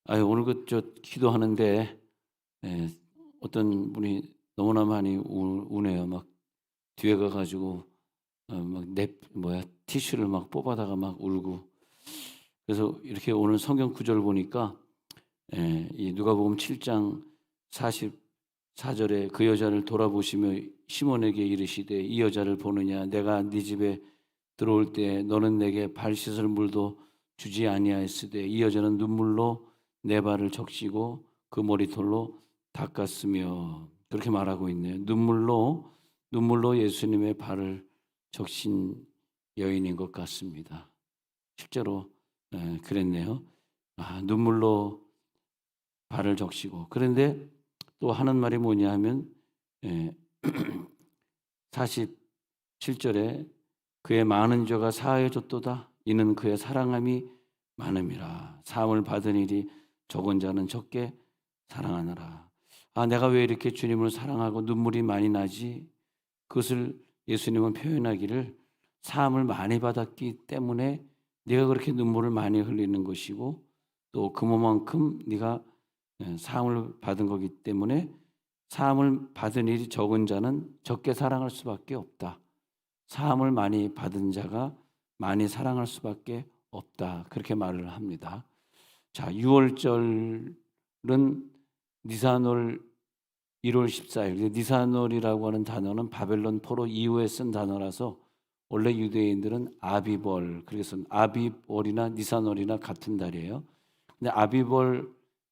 오늘 저 기도하는데 예, 어떤 분이 너무나 많이 우네요. 막 뒤에 가 가지고 티슈를 막 뽑아다가 막 울고. 그래서 이렇게 오늘 성경 구절을 보니까 이 누가복음 7장 44절에 그 여자를 돌아보시며 시몬에게 이르시되 이 여자를 보느냐 내가 네 집에 들어올 때 너는 내게 발 씻을 물도 주지 아니하였으되 이 여자는 눈물로 내 발을 적시고 그 머리털로 닦았으며 그렇게 말하고 있네요. 눈물로 예수님의 발을 적신 여인인 것 같습니다. 실제로 그랬네요. 눈물로 발을 적시고. 그런데 또 하는 말이 뭐냐 하면 47절에 그의 많은 죄가 사하여졌도다. 이는 그의 사랑함이 많음이라. 사함을 받은 일이 적은 자는 적게 사랑하느라. 내가 왜 이렇게 주님을 사랑하고 눈물이 많이 나지? 그것을 예수님은 표현하기를 사함을 많이 받았기 때문에 네가 그렇게 눈물을 많이 흘리는 것이고 또 그만큼 네가 사함을 받은 거기 때문에 사함을 받은 일이 적은 자는 적게 사랑할 수밖에 없다. 사함을 많이 받은 자가 많이 사랑할 수밖에 없다. 그렇게 말을 합니다. 자, 6월절은 니산월 1월 14일. 니산월이라고 하는 단어는 바벨론 포로 이후에 쓴 단어라서 원래 유대인들은 아비벌, 그래서 아비월이나 니산월이나 같은 달이에요. 근데 아비벌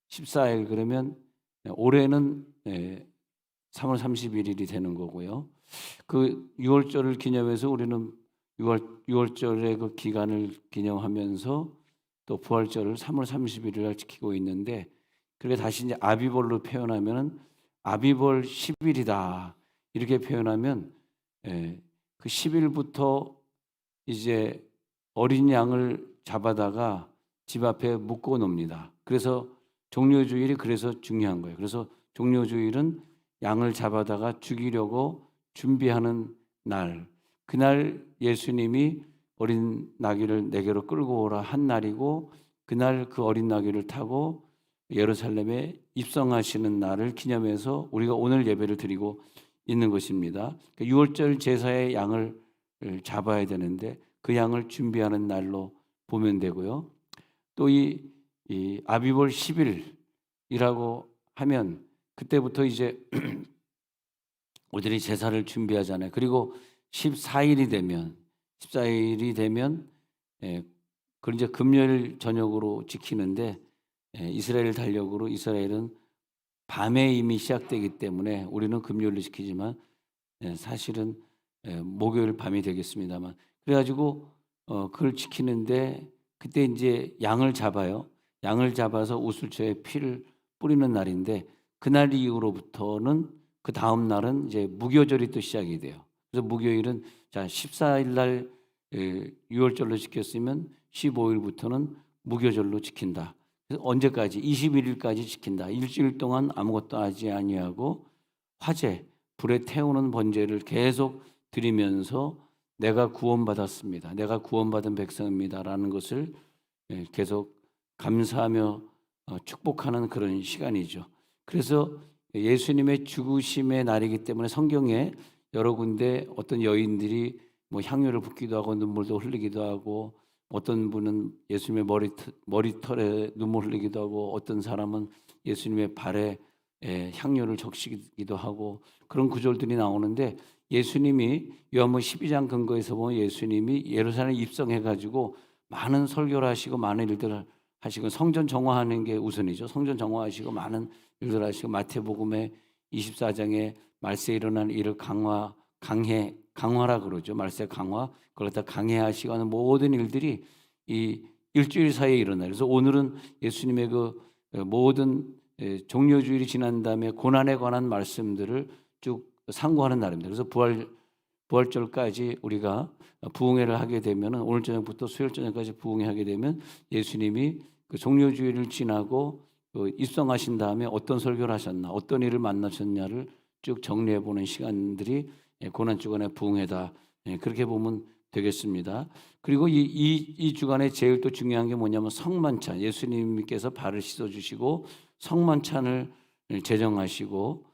14일 그러면 올해는 3월 31일이 되는 거고요. 그 6월절을 기념해서 우리는 6월절의 그 기간을 기념하면서 또 부활절을 3월 31일 날 지키고 있는데 그게 다시 이제 아비벌로 표현하면은 아비벌 10일이다. 이렇게 표현하면 그 10일부터 이제 어린 양을 잡아다가 집 앞에 묶어 놓습니다. 그래서 종려주일이 그래서 중요한 거예요. 그래서 종려주일은 양을 잡아다가 죽이려고 준비하는 날. 그날 예수님이 어린 나귀를 내게로 끌고 오라 한 날이고 그날 그 어린 나귀를 타고 예루살렘에 입성하시는 날을 기념해서 우리가 오늘 예배를 드리고 있는 것입니다. 6월절 제사의 양을 잡아야 되는데 그 양을 준비하는 날로 보면 되고요. 또 이 아비벌 10일이라고 하면 그때부터 이제 우리들이 제사를 준비하잖아요. 그리고 14일이 되면 그걸 이제 금요일 저녁으로 지키는데 이스라엘 달력으로 이스라엘은 밤에 이미 시작되기 때문에 우리는 금요일로 지키지만 사실은 목요일 밤이 되겠습니다만 그래가지고 그걸 지키는데 그때 이제 양을 잡아요. 양을 잡아서 우슬초에 피를 뿌리는 날인데 그날 이후로부터는 그 다음 날은 이제 무교절이 또 시작이 돼요. 그래서 무교일은 자 14일 날 6월절로 지켰으면 15일부터는 무교절로 지킨다. 그래서 언제까지? 21일까지 지킨다. 일주일 동안 아무것도 하지 아니하고 화제, 불에 태우는 번제를 계속 드리면서 내가 구원받았습니다. 내가 구원받은 백성입니다라는 것을 계속 감사하며 축복하는 그런 시간이죠. 그래서 예수님의 죽으심의 날이기 때문에 성경에 여러 군데 어떤 여인들이 뭐 향유를 붓기도 하고 눈물도 흘리기도 하고 어떤 분은 예수님의 머리털에 눈물 흘리기도 하고 어떤 사람은 예수님의 발에 향유를 적시기도 하고 그런 구절들이 나오는데 예수님이 요한복음 12장 근거에서 보면 예수님이 예루살렘에 입성해 가지고 많은 설교를 하시고 많은 일들을 하시고 성전 정화하는 게 우선이죠. 성전 정화하시고 많은 일들을 하시고 마태복음의 24장에 말세에 일어난 일을 강화라 그러죠. 말세 강화 그걸 다 강해하시고 하는 모든 일들이 이 일주일 사이에 일어나요. 그래서 오늘은 예수님의 그 모든 종려주일이 지난 다음에 고난에 관한 말씀들을 쭉 상고하는 날입니다. 그래서 부활절까지 우리가 부흥회를 하게 되면 오늘 저녁부터 수요일 저녁까지 부흥회 하게 되면 예수님이 그 종려주일을 지나고 입성하신 다음에 어떤 설교를 하셨나, 어떤 일을 만나셨냐를 쭉 정리해 보는 시간들이 고난주간의 부흥회다. 그렇게 보면 되겠습니다. 그리고 이 주간에 제일 또 중요한 게 뭐냐면 성만찬. 예수님께서 발을 씻어 주시고 성만찬을 제정하시고,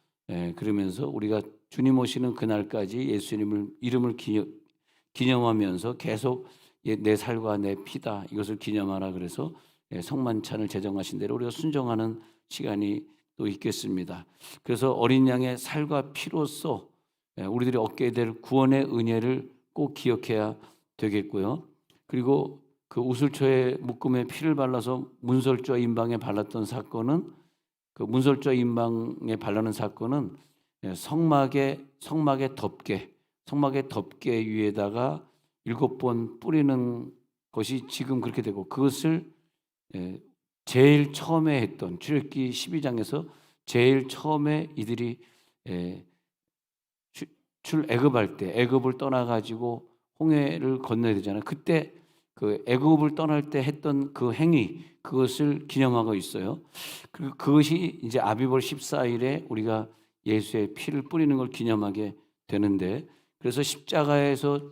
그러면서 우리가 주님 오시는 그날까지 예수님을 이름을 기념하면서 계속 내 살과 내 피다 이것을 기념하라 그래서 성만찬을 제정하신 대로 우리가 순종하는 시간이 또 있겠습니다. 그래서 어린 양의 살과 피로써 우리들이 얻게 될 구원의 은혜를 꼭 기억해야 되겠고요. 그리고 그 우슬초에 묶음에 피를 발라서 문설주와 인방에 발랐던 사건은, 그 문설주와 인방에 바르는 사건은 성막의 덮개 위에다가 7번 뿌리는 것이 지금 그렇게 되고, 그것을 제일 처음에 했던 출애굽기 12장에서 제일 처음에 이들이 출애굽할 때 애굽을 떠나 가지고 홍해를 건너야 되잖아요. 그때 그 애굽을 떠날 때 했던 그 행위, 그것을 기념하고 있어요. 그것이 이제 아비벌 14일에 우리가 예수의 피를 뿌리는 걸 기념하게 되는데, 그래서 십자가에서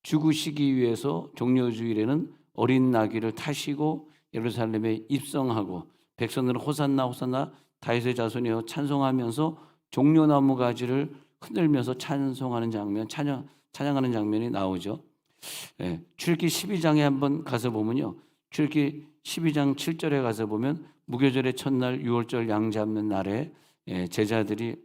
죽으시기 위해서 종려주일에는 어린 나귀를 타시고 예루살렘에 입성하고 백성들은 호산나 호산나 다윗의 자손이여 찬송하면서 종려나무 가지를 흔들면서 찬송하는 장면, 찬양하는 장면이 나오죠. 출애굽기 12장에 한번 가서 보면요, 출애굽기 12장 7절에 가서 보면 무교절의 첫날 유월절 양 잡는 날에 제자들이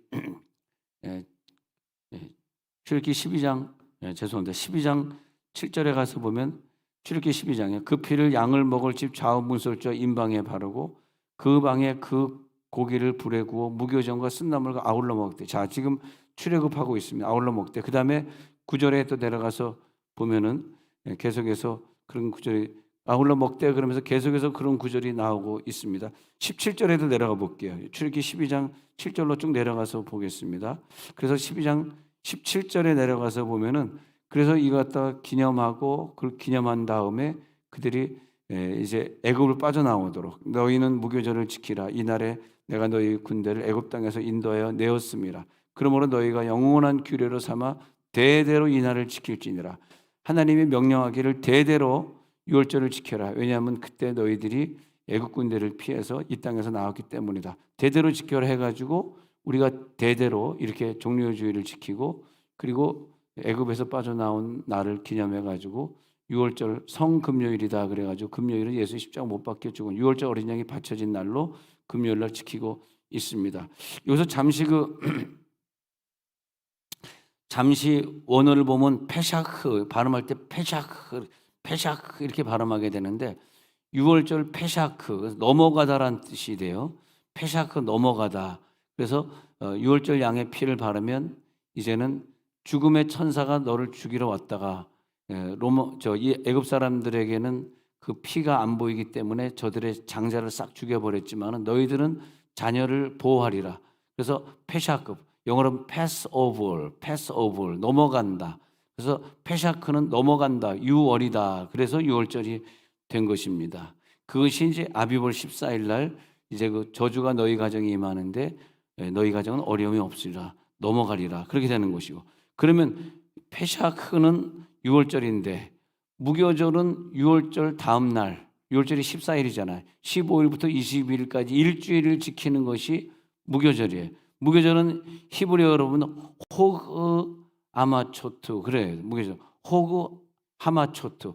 출애굽기 12장 12장 7절에 가서 보면 출애굽기 12장에 그 피를 양을 먹을 집 좌우 문설주와 인방에 바르고 그 방에 그 고기를 불에 구워 무교전과 쓴나물과 아울러 먹되. 자, 지금 출애굽하고 있습니다. 아울러 먹되. 그 다음에 9절에 또 내려가서 보면은 계속해서 그런 구절이 아울러 먹되 그러면서 계속해서 그런 구절이 나오고 있습니다. 17절에도 내려가 볼게요. 출애굽기 12장 7절로 쭉 내려가서 보겠습니다. 그래서 12장 17절에 내려가서 보면은 그래서 이거 갖다가 기념하고 그걸 기념한 다음에 그들이 이제 애굽을 빠져나오도록 너희는 무교절을 지키라. 이날에 내가 너희 군대를 애굽 땅에서 인도하여 내었습니다. 그러므로 너희가 영원한 규례로 삼아 대대로 이 날을 지킬지니라. 하나님이 명령하기를 대대로 유월절을 지켜라. 왜냐하면 그때 너희들이 애굽 군대를 피해서 이 땅에서 나왔기 때문이다. 대대로 지켜라 해가지고 우리가 대대로 이렇게 종려주의를 지키고, 그리고 애굽에서 빠져나온 날을 기념해가지고 유월절 성금요일이다 그래가지고 금요일은 예수 십자가 못 박혀 죽은 유월절 어린 양이 바쳐진 날로 금요일 날 지키고 있습니다. 여기서 잠시 원어를 보면 페샤크 발음할 때 페샤크 이렇게 발음하게 되는데, 유월절 페샤크 넘어가다라는 뜻이 돼요. 페샤크 넘어가다. 그래서 유월절 양의 피를 바르면 이제는 죽음의 천사가 너를 죽이러 왔다가 이 애굽 사람들에게는 그 피가 안 보이기 때문에 저들의 장자를 싹 죽여버렸지만 너희들은 자녀를 보호하리라. 그래서 페샤크, 영어로는 pass over 넘어간다. 그래서 페샤크는 넘어간다, 유월이다. 그래서 유월절이 된 것입니다. 그것이 이제 아비벌 14일 날 이제 그 저주가 너희 가정에 임하는데 너희 가정은 어려움이 없으리라, 넘어가리라, 그렇게 되는 것이고. 그러면 페샤크는 유월절인데 무교절은 유월절 다음 날, 유월절이 14일이잖아요. 15일부터 22일까지 일주일을 지키는 것이 무교절이에요. 무교절은 히브리어로 보면 호그 아마초트, 그래요. 무교절 호그 하마초트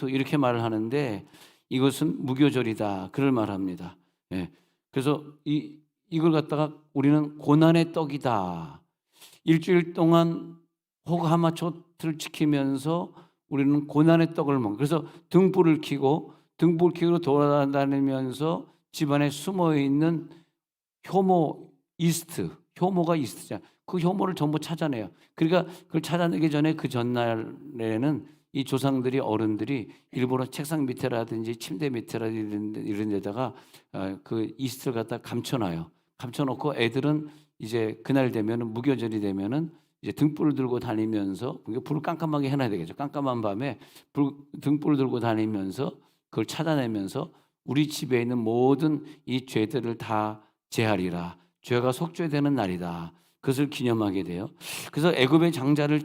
이렇게 말을 하는데 이것은 무교절이다 그걸 말합니다. 그래서 이걸 갖다가 우리는 고난의 떡이다. 일주일 동안 호그 하마초트를 지키면서 우리는 고난의 떡을 먹는. 그래서 등불을 켜고 돌아다니면서 집안에 숨어 있는 효모가 이스트잖아요. 그 효모를 전부 찾아내요. 그러니까 그걸 찾아내기 전에 그 전날에는 이 조상들이, 어른들이 일부러 책상 밑에라든지 침대 밑에라든지 이런 데다가 그 이스트를 갖다 감춰놔요. 감춰놓고 애들은 이제 그날 되면은, 무교절이 되면은 이제 등불을 들고 다니면서, 불을 깜깜하게 해놔야 되겠죠. 깜깜한 밤에 등불을 들고 다니면서 그걸 찾아내면서 우리 집에 있는 모든 이 죄들을 다 제하리라. 죄가 속죄되는 날이다. 그것을 기념하게 돼요. 그래서 애굽의 장자를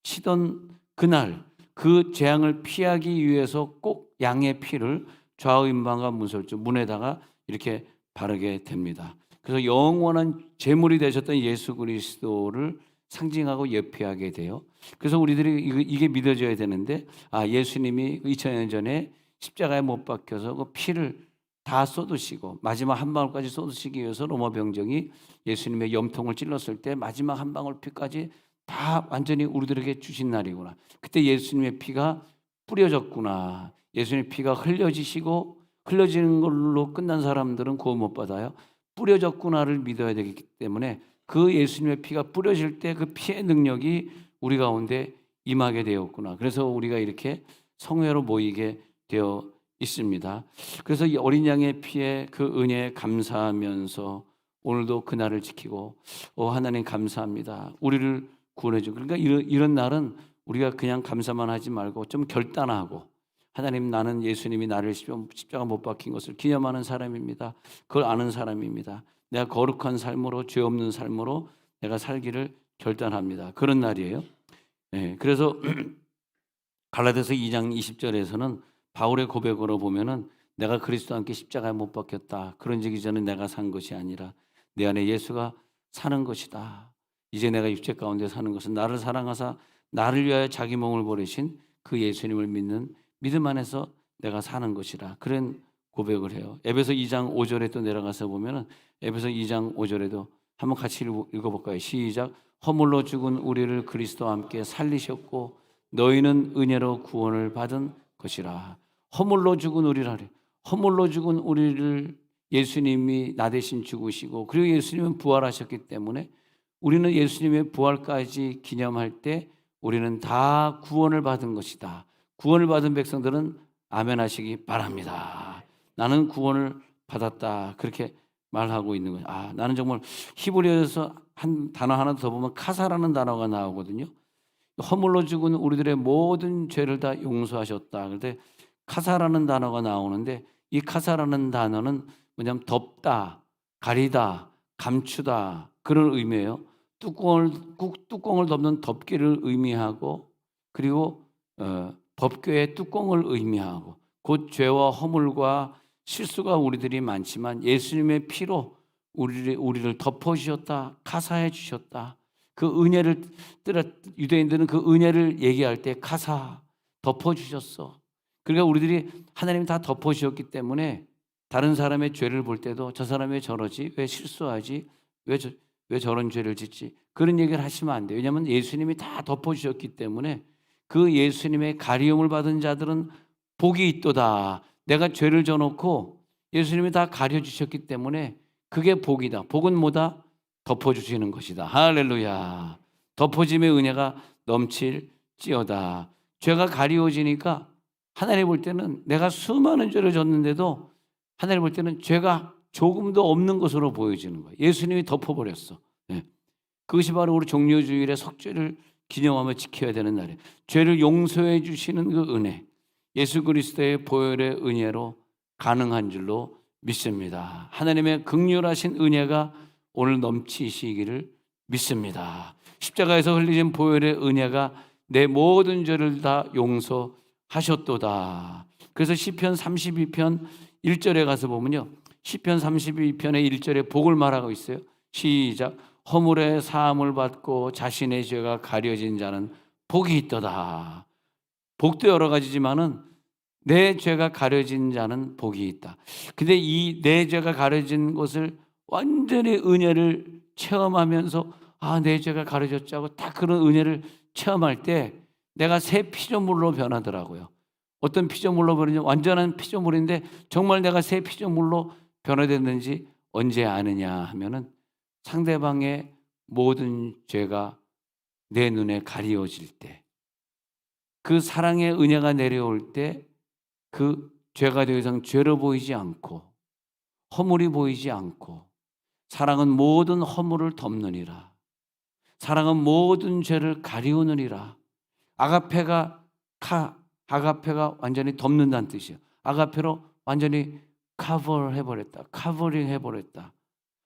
치던 그날 그 재앙을 피하기 위해서 꼭 양의 피를 좌우임방과 문설주 문에다가 이렇게 바르게 됩니다. 그래서 영원한 제물이 되셨던 예수 그리스도를 상징하고 예표하게 돼요. 그래서 우리들이 이게 믿어져야 되는데, 예수님이 2000년 전에 십자가에 못 박혀서 그 피를 다 쏟으시고 마지막 한 방울까지 쏟으시기 위해서 로마 병정이 예수님의 염통을 찔렀을 때 마지막 한 방울 피까지 다 완전히 우리들에게 주신 날이구나. 그때 예수님의 피가 뿌려졌구나. 예수님의 피가 흘려지시고 흘려지는 걸로 끝난 사람들은 구원 못 받아요. 뿌려졌구나를 믿어야 되기 때문에 그 예수님의 피가 뿌려질 때 그 피의 능력이 우리 가운데 임하게 되었구나. 그래서 우리가 이렇게 성회로 모이게 되어 있습니다. 그래서 이 어린 양의 피에 그 은혜에 감사하면서 오늘도 그날을 지키고 하나님 감사합니다. 우리를 구원해 주고, 그러니까 이런 날은 우리가 그냥 감사만 하지 말고 좀 결단하고, 하나님, 나는 예수님이 나를 십자가 못 박힌 것을 기념하는 사람입니다. 그걸 아는 사람입니다. 내가 거룩한 삶으로, 죄 없는 삶으로 내가 살기를 결단합니다. 그런 날이에요. 네, 그래서 갈라디아서 2장 20절에서는 바울의 고백으로 보면은 내가 그리스도와 함께 십자가에 못 박혔다. 그런즉 이제는 내가 산 것이 아니라 내 안에 예수가 사는 것이다. 이제 내가 육체 가운데 사는 것은 나를 사랑하사 나를 위하여 자기 몸을 버리신 그 예수님을 믿는 믿음 안에서 내가 사는 것이라. 그런 고백을 해요. 에베소 2장 5절에 또 내려가서 보면은 에베소 2장 5절에도 한번 같이 읽어볼까요? 시작. 허물로 죽은 우리를 그리스도와 함께 살리셨고 너희는 은혜로 구원을 받은 것이라. 허물로 죽은 우리라래. 허물로 죽은 우리를 예수님이 나 대신 죽으시고, 그리고 예수님은 부활하셨기 때문에 우리는 예수님의 부활까지 기념할 때 우리는 다 구원을 받은 것이다. 구원을 받은 백성들은 아멘 하시기 바랍니다. 나는 구원을 받았다. 그렇게 말하고 있는 거예요. 나는 정말 히브리어에서 한 단어 하나 더 보면 카사라는 단어가 나오거든요. 허물로 죽은 우리들의 모든 죄를 다 용서하셨다. 그런데 카사라는 단어가 나오는데, 이 카사라는 단어는 뭐냐면 덮다, 가리다, 감추다, 그런 의미예요. 뚜껑을 덮는 덮개를 의미하고, 그리고 법궤의 뚜껑을 의미하고, 곧 죄와 허물과 실수가 우리들이 많지만 예수님의 피로 우리를 덮어주셨다, 카사해 주셨다. 그 은혜를 유대인들은 그 은혜를 얘기할 때 카사, 덮어주셨어. 그러니까 우리들이 하나님이 다 덮어주셨기 때문에 다른 사람의 죄를 볼 때도 저 사람이 왜 저러지? 왜 실수하지? 왜 저런 죄를 짓지? 그런 얘기를 하시면 안 돼요. 왜냐하면 예수님이 다 덮어주셨기 때문에 그 예수님의 가리움을 받은 자들은 복이 있도다. 내가 죄를 져놓고 예수님이 다 가려주셨기 때문에 그게 복이다. 복은 뭐다? 덮어주시는 것이다. 할렐루야. 덮어짐의 은혜가 넘칠지어다. 죄가 가리워지니까 하나님 볼 때는 내가 수많은 죄를 졌는데도 하나님 볼 때는 죄가 조금도 없는 것으로 보여지는 거예요. 예수님이 덮어버렸어. 네. 그것이 바로 우리 종료주일의 속죄를 기념하며 지켜야 되는 날이에요. 죄를 용서해 주시는 그 은혜, 예수 그리스도의 보혈의 은혜로 가능한 줄로 믿습니다. 하나님의 긍휼하신 은혜가 오늘 넘치시기를 믿습니다. 십자가에서 흘리신 보혈의 은혜가 내 모든 죄를 다 용서하셨도다. 그래서 시편 32편 1절에 가서 보면요, 시편 32편의 1절에 복을 말하고 있어요. 시작. 허물의 사함을 받고 자신의 죄가 가려진 자는 복이 있도다. 복도 여러 가지지만은 내 죄가 가려진 자는 복이 있다. 근데 이 내 죄가 가려진 것을 완전히 은혜를 체험하면서 내 죄가 가려졌지 하고 딱 그런 은혜를 체험할 때 내가 새 피조물로 변하더라고요. 어떤 피조물로 변하냐? 완전한 피조물인데 정말 내가 새 피조물로 변화됐는지 언제 아느냐 하면은 상대방의 모든 죄가 내 눈에 가리워질 때, 그 사랑의 은혜가 내려올 때 그 죄가 더 이상 죄로 보이지 않고 허물이 보이지 않고, 사랑은 모든 허물을 덮느니라. 사랑은 모든 죄를 가리우느니라. 아가페가 완전히 덮는다는 뜻이에요. 아가페로 완전히 커버해버렸다. 커버링 해버렸다.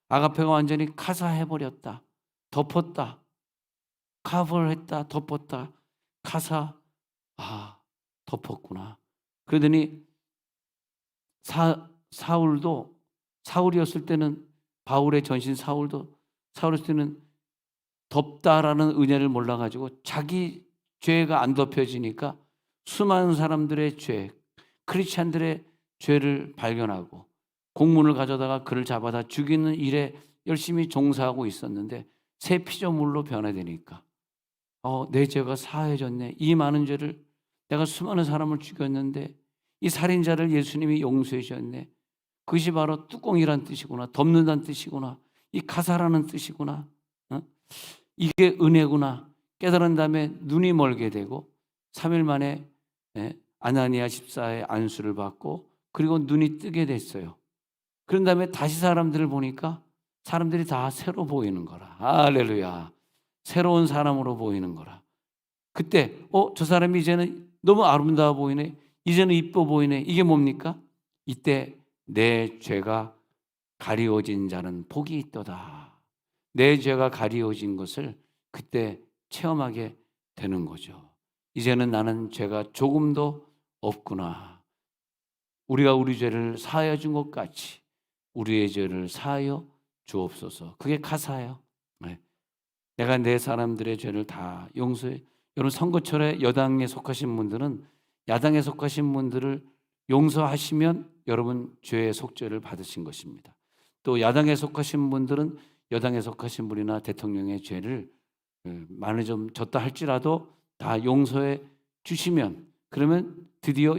아가페가 완전히 카사해버렸다. 덮었다. 커버했다. 덮었다. 카사 아, 덮었구나. 그러더니 사울이었을 때는 바울의 전신 사울이었을 때는 덮다라는 은혜를 몰라가지고 자기 죄가 안 덮여지니까 수많은 사람들의 죄, 크리스찬들의 죄를 발견하고 공문을 가져다가 그를 잡아다 죽이는 일에 열심히 종사하고 있었는데 새 피조물로 변화되니까 내 죄가 사해졌네. 이 많은 죄를 내가 수많은 사람을 죽였는데 이 살인자를 예수님이 용서해 주셨네. 그것이 바로 뚜껑이란 뜻이구나. 덮는다는 뜻이구나. 이 가사라는 뜻이구나. 이게 은혜구나. 깨달은 다음에 눈이 멀게 되고 3일 만에 아나니아 집사의 안수를 받고 그리고 눈이 뜨게 됐어요. 그런 다음에 다시 사람들을 보니까 사람들이 다 새로 보이는 거라. 할렐루야. 새로운 사람으로 보이는 거라. 그때 저 사람이 이제는 너무 아름다워 보이네. 이제는 이뻐 보이네. 이게 뭡니까? 이때 내 죄가 가리워진 자는 복이 있도다. 내 죄가 가리워진 것을 그때 체험하게 되는 거죠. 이제는 나는 죄가 조금도 없구나. 우리가 우리 죄를 사하여 준 것 같이 우리의 죄를 사하여 주옵소서. 그게 가사예요. 네. 내가 내 사람들의 죄를 다 용서해. 여러분 선거철에 여당에 속하신 분들은 야당에 속하신 분들을 용서하시면 여러분 죄의 속죄를 받으신 것입니다. 또 야당에 속하신 분들은 여당에 속하신 분이나 대통령의 죄를 많이 좀 졌다 할지라도 다 용서해 주시면 그러면 드디어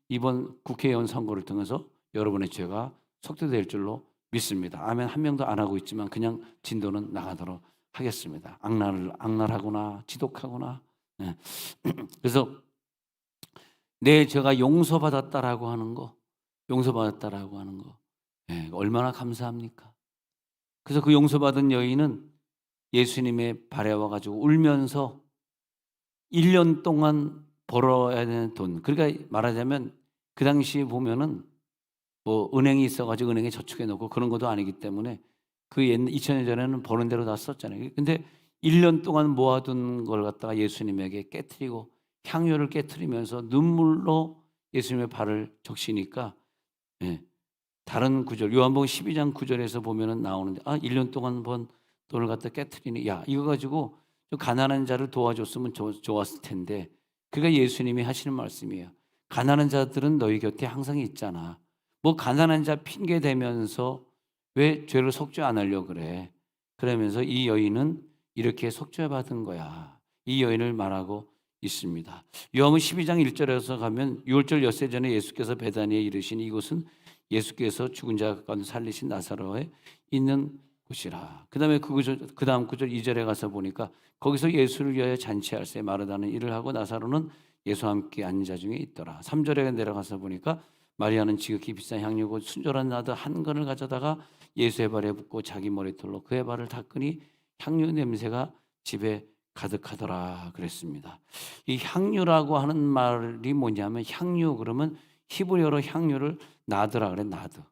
이번 국회의원 선거를 통해서 여러분의 죄가 속죄될 줄로 믿습니다. 아멘. 한 명도 안 하고 있지만 그냥 진도는 나가도록 하겠습니다. 악랄하거나 지독하거나. 네. 그래서 내 죄가 용서받았다라고 하는 거, 네, 얼마나 감사합니까? 그래서 그 용서받은 여인은 예수님의 발에 와가지고 울면서 1년 동안 벌어야 되는 돈, 그러니까 말하자면 그 당시에 보면은 뭐 은행이 있어가지고 은행에 저축해 놓고 그런 것도 아니기 때문에 그 2000년 전에는 버는 대로 다 썼잖아요. 근데 1년 동안 모아둔 걸 갖다가 예수님에게 깨트리고 향유를 깨트리면서 눈물로 예수님의 발을 적시니까 다른 구절 요한복음 12장 9절에서 보면은 나오는데 1년 동안 번 돈을 갖다 깨트리니 야 이거 가지고 좀 가난한 자를 도와줬으면 좋았을 텐데 그가 예수님이 하시는 말씀이에요. 가난한 자들은 너희 곁에 항상 있잖아. 뭐 가난한 자 핑계 대면서 왜 죄를 속죄 안 하려고 그래? 그러면서 이 여인은 이렇게 속죄 받은 거야. 이 여인을 말하고 있습니다. 요한복음 12장 1절에서 가면 6월절 엿새 전에 예수께서 베다니에 이르신 이곳은 예수께서 죽은 자 가운데 살리신 나사로에 있는 곳이라. 그다음에 그 다음 구절 2절에 가서 보니까 거기서 예수를 위하여 잔치할세 마르다는 일을 하고 나사로는 예수와 함께 앉은 자 중에 있더라. 3절에 내려가서 보니까 마리아는 지극히 비싼 향유고 순절한 나드 한 건을 가져다가 예수의 발에 붓고 자기 머리털로 그의 발을 닦으니 향유 냄새가 집에 가득하더라 그랬습니다. 이 향유라고 하는 말이 뭐냐면 향유 그러면 히브리어로 향유를 나드라 그래. 나드.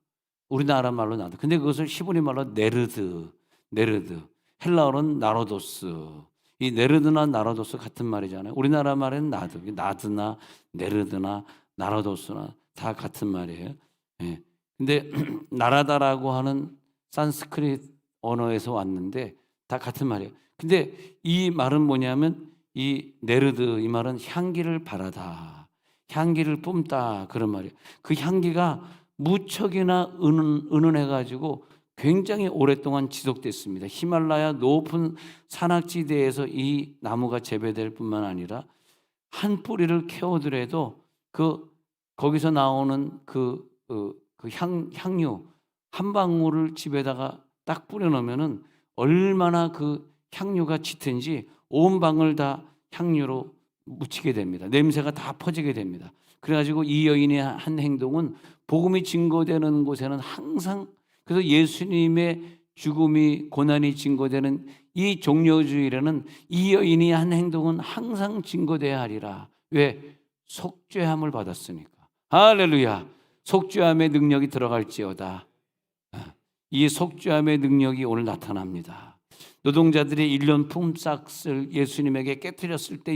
우리나라 말로 나드. 근데 그것을 히브리 말로 네르드. 헬라어로는 나로도스. 이 네르드나 나로도스 같은 말이잖아요. 우리나라 말에는 나드. 나드나 네르드나 나로도스나 다 같은 말이에요. 예. 근데 나라다라고 하는 산스크릿 언어에서 왔는데 다 같은 말이에요. 근데 이 말은 뭐냐면 이 네르드 이 말은 향기를 바라다. 향기를 뿜다 그런 말이에요. 그 향기가 무척이나 은은해가지고 굉장히 오랫동안 지속됐습니다. 히말라야 높은 산악지대에서 이 나무가 재배될 뿐만 아니라 한 뿌리를 캐오더라도 거기서 나오는 향유 한 방울을 집에다가 딱 뿌려놓으면은 얼마나 그 향유가 짙은지 온 방을 다 향유로 묻히게 됩니다. 냄새가 다 퍼지게 됩니다. 그래가지고 이 여인의 한 행동은 복음이 증거되는 곳에는 항상 그래서 예수님의 죽음이 고난이 증거되는 이 종려주일에는 이 여인이 한 행동은 항상 증거돼야 하리라. 왜? 속죄함을 받았으니까. 할렐루야. 속죄함의 능력이 들어갈지어다. 이 속죄함의 능력이 오늘 나타납니다. 노동자들이 1년 품삯을 예수님에게 깨뜨렸을 때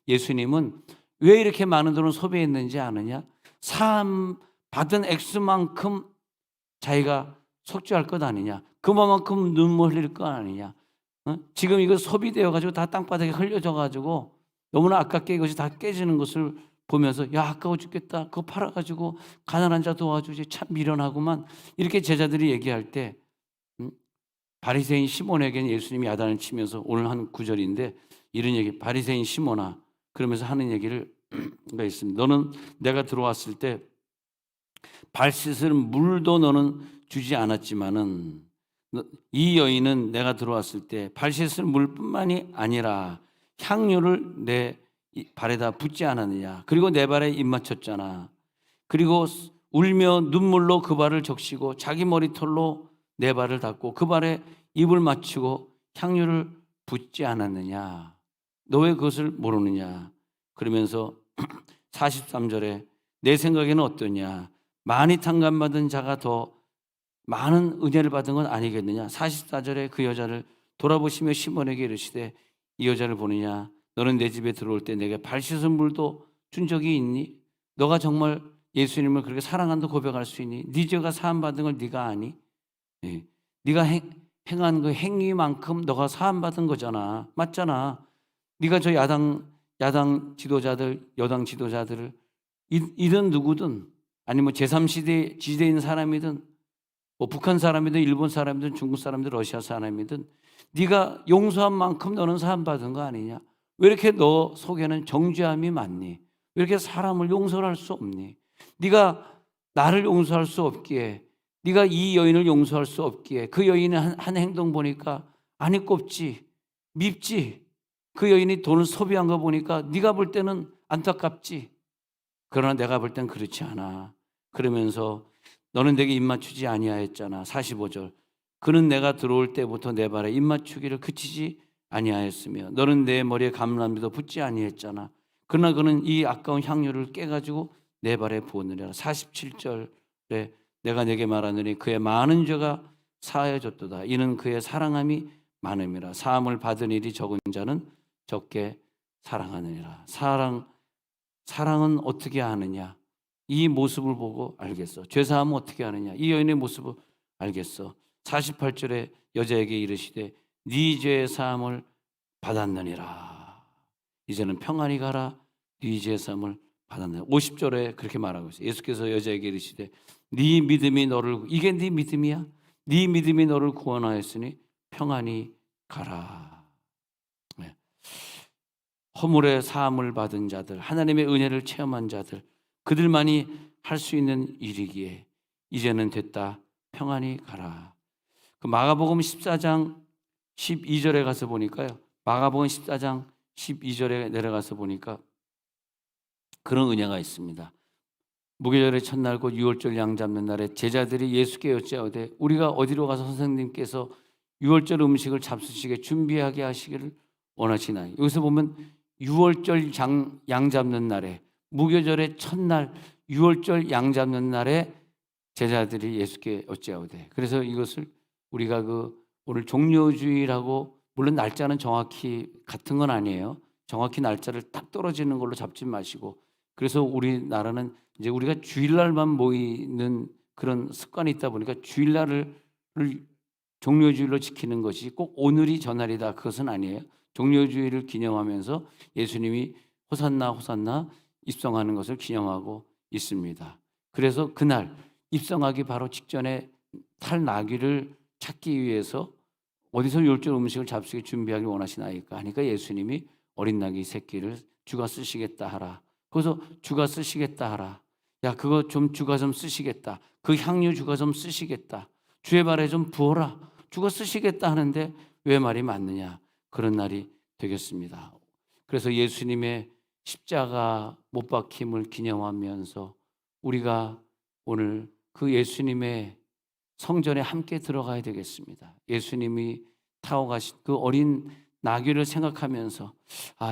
예수님은 왜 이렇게 많은 돈을 소비했는지 아느냐? 사함 받은 액수만큼 자기가 속죄할 것 아니냐? 그만큼 눈물 흘릴 것 아니냐? 지금 이거 소비되어 가지고 다 땅바닥에 흘려져 가지고 너무나 아깝게 이것이 다 깨지는 것을 보면서 야 아까워 죽겠다. 그거 팔아 가지고 가난한 자 도와주지 참 미련하구만. 이렇게 제자들이 얘기할 때 바리새인 시몬에게는 예수님이 야단을 치면서 오늘 한 구절인데 이런 얘기, 바리새인 시몬아, 그러면서 하는 얘기를 가 있습니다. 너는 내가 들어왔을 때 발 씻을 물도 너는 주지 않았지만은 이 여인은 내가 들어왔을 때 발 씻을 물뿐만이 아니라 향유를 내 발에다 붓지 않았느냐. 그리고 내 발에 입 맞췄잖아. 그리고 울며 눈물로 그 발을 적시고 자기 머리털로 내 발을 닦고 그 발에 입을 맞추고 향유를 붓지 않았느냐. 너 왜 그것을 모르느냐. 그러면서 43절에 내 생각에는 어떠냐. 많이 탕감받은 자가 더 많은 은혜를 받은 건 아니겠느냐. 44절에 그 여자를 돌아보시며 시몬에게 이르시되 이 여자를 보느냐. 너는 내 집에 들어올 때 내게 발 씻은 물도 준 적이 있니? 너가 정말 예수님을 그렇게 사랑한다 고백할 수 있니? 네 죄가 사함 받은 걸 네가 아니? 예. 네가 행한 그 행위만큼 너가 사함 받은 거잖아. 맞잖아. 네가 저 야당 지도자들, 여당 지도자들을 이든 누구든 아니면 제3시대 지대에 있는 사람이든 뭐 북한 사람이든 일본 사람이든 중국 사람이든 러시아 사람이든 네가 용서한 만큼 너는 사함 받은 거 아니냐? 왜 이렇게 너 속에는 정죄함이 많니? 왜 이렇게 사람을 용서할 수 없니? 네가 나를 용서할 수 없기에, 네가 이 여인을 용서할 수 없기에, 그 여인의 한 행동 보니까 안이 꼽지, 밉지. 그 여인이 돈을 소비한 거 보니까 네가 볼 때는 안타깝지. 그러나 내가 볼 땐 그렇지 않아. 그러면서 너는 내게 입 맞추지 아니하였잖아. 45절. 그는 내가 들어올 때부터 내 발에 입 맞추기를 그치지 아니하였으며 너는 내 머리에 감람비도 붓지 아니했잖아. 그러나 그는 이 아까운 향유를 깨가지고 내 발에 부었느니라. 47절에 내가 내게 말하느니 그의 많은 죄가 사하여졌도다. 이는 그의 사랑함이 많음이라. 사함을 받은 일이 적은 자는 적게 사랑하느니라. 사랑은 어떻게 하느냐? 이 모습을 보고 알겠어. 죄사함은 어떻게 하느냐? 이 여인의 모습을 알겠어. 48절에 여자에게 이르시되 네 죄의 사함을 받았느니라. 이제는 평안히 가라. 네 죄의 사함을 받았느니라. 50절에 그렇게 말하고 있어요. 예수께서 여자에게 이르시되 네 믿음이 너를, 이게 네 믿음이야? 네 믿음이 너를 구원하였으니 평안히 가라. 네. 허물의 사함을 받은 자들, 하나님의 은혜를 체험한 자들, 그들만이 할 수 있는 일이기에 이제는 됐다. 평안히 가라. 그 마가복음 14장 12절에 가서 보니까요. 마가복음 14장 12절에 내려가서 보니까 그런 은혜가 있습니다. 무교절의 첫날 곧 유월절 양 잡는 날에 제자들이 예수께 여짜오되 우리가 어디로 가서 선생님께서 유월절 음식을 잡수시게 준비하게 하시기를 원하시나요? 여기서 보면 유월절 양 잡는 날에, 무교절의 첫날 유월절 양 잡는 날에 제자들이 예수께 여짜오되, 그래서 이것을 우리가 오늘 종료주일하고, 물론 날짜는 정확히 같은 건 아니에요. 정확히 날짜를 딱 떨어지는 걸로 잡지 마시고, 그래서 우리나라는 이제 우리가 주일날만 모이는 그런 습관이 있다 보니까 주일날을 종료주일로 지키는 것이 꼭 오늘이 전날이다, 그것은 아니에요. 종료주일을 기념하면서 예수님이 호산나 호산나 입성하는 것을 기념하고 있습니다. 그래서 그날 입성하기 바로 직전에 탈 나귀를 찾기 위해서 어디서 율절 음식을 잡수게 준비하기 원하시나이까 하니까 예수님이 어린 나귀 새끼를 주가 쓰시겠다 하라. 그래서 주가 쓰시겠다 하라. 야, 그거 좀 주가 좀 쓰시겠다. 그 향유 주가 좀 쓰시겠다. 주의 발에 좀 부어라. 주가 쓰시겠다 하는데 왜 말이 맞느냐? 그런 날이 되겠습니다. 그래서 예수님의 십자가 못 박힘을 기념하면서 우리가 오늘 그 예수님의 성전에 함께 들어가야 되겠습니다. 예수님이 타고 가신 그 어린 나귀를 생각하면서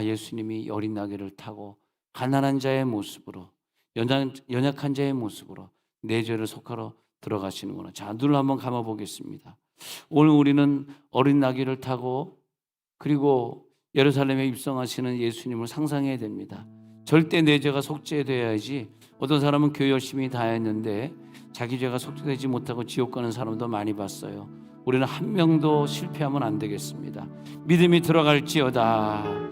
예수님이 어린 나귀를 타고 가난한 자의 모습으로, 연약한 자의 모습으로 내 죄를 속하러 들어가시는구나. 자, 눈을 한번 감아 보겠습니다. 오늘 우리는 어린 나귀를 타고 그리고 예루살렘에 입성하시는 예수님을 상상해야 됩니다. 절대 내 죄가 속죄돼야지. 어떤 사람은 교회 열심히 다했는데 자기 죄가 속죄되지 못하고 지옥 가는 사람도 많이 봤어요. 우리는 한 명도 실패하면 안 되겠습니다. 믿음이 들어갈지어다.